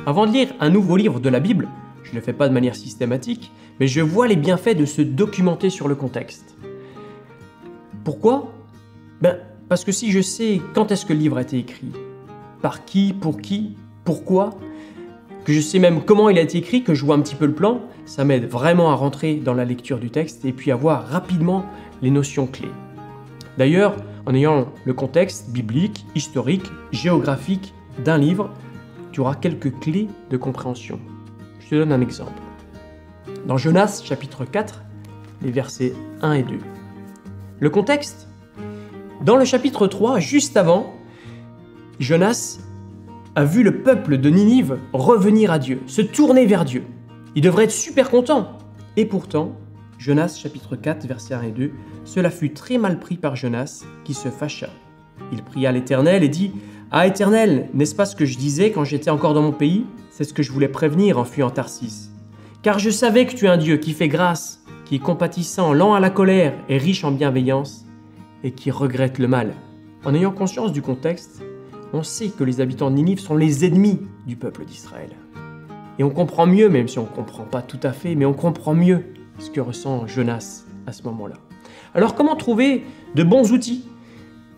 Avant de lire un nouveau livre de la Bible, je ne le fais pas de manière systématique, mais je vois les bienfaits de se documenter sur le contexte. Pourquoi? Parce que si je sais quand est-ce que le livre a été écrit, par qui, pourquoi, que je sais même comment il a été écrit, que je vois un petit peu le plan, ça m'aide vraiment à rentrer dans la lecture du texte et puis à voir rapidement les notions clés. D'ailleurs, en ayant le contexte biblique, historique, géographique d'un livre, tu auras quelques clés de compréhension. Je te donne un exemple. Dans Jonas chapitre 4, les versets 1 et 2. Le contexte, dans le chapitre 3, juste avant, Jonas a vu le peuple de Ninive revenir à Dieu, se tourner vers Dieu. Il devrait être super content. Et pourtant, Jonas chapitre 4, versets 1 et 2, cela fut très mal pris par Jonas, qui se fâcha. Il pria l'Éternel et dit « Ah Éternel, n'est-ce pas ce que je disais quand j'étais encore dans mon pays? C'est ce que je voulais prévenir en fuyant Tarsis. Car je savais que tu es un Dieu qui fait grâce, qui est compatissant, lent à la colère et riche en bienveillance, et qui regrette le mal. » En ayant conscience du contexte, on sait que les habitants de Ninive sont les ennemis du peuple d'Israël. Et on comprend mieux, même si on ne comprend pas tout à fait, mais on comprend mieux ce que ressent Jonas à ce moment-là. Alors comment trouver de bons outils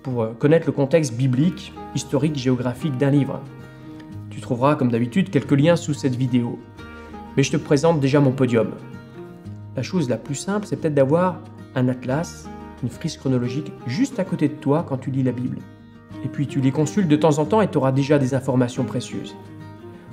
pour connaître le contexte biblique, historique, géographique d'un livre? Tu trouveras comme d'habitude quelques liens sous cette vidéo. Mais je te présente déjà mon podium. La chose la plus simple, c'est peut-être d'avoir un atlas, une frise chronologique juste à côté de toi quand tu lis la Bible. Et puis tu les consultes de temps en temps et tu auras déjà des informations précieuses.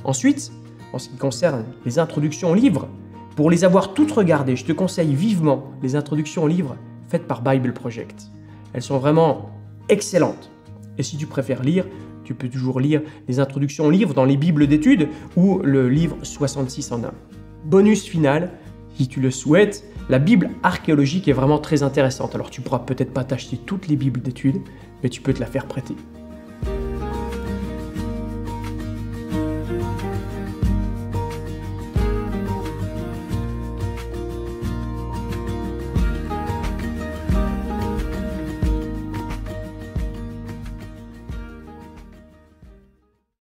Ensuite, en ce qui concerne les introductions aux livres, pour les avoir toutes regardées, je te conseille vivement les introductions aux livres faites par Bible Project. Elles sont vraiment excellentes. Et si tu préfères lire, tu peux toujours lire les introductions aux livres dans les Bibles d'études ou le livre 66 en 1. Bonus final, si tu le souhaites, la Bible archéologique est vraiment très intéressante. Alors tu pourras peut-être pas t'acheter toutes les Bibles d'études, mais tu peux te la faire prêter.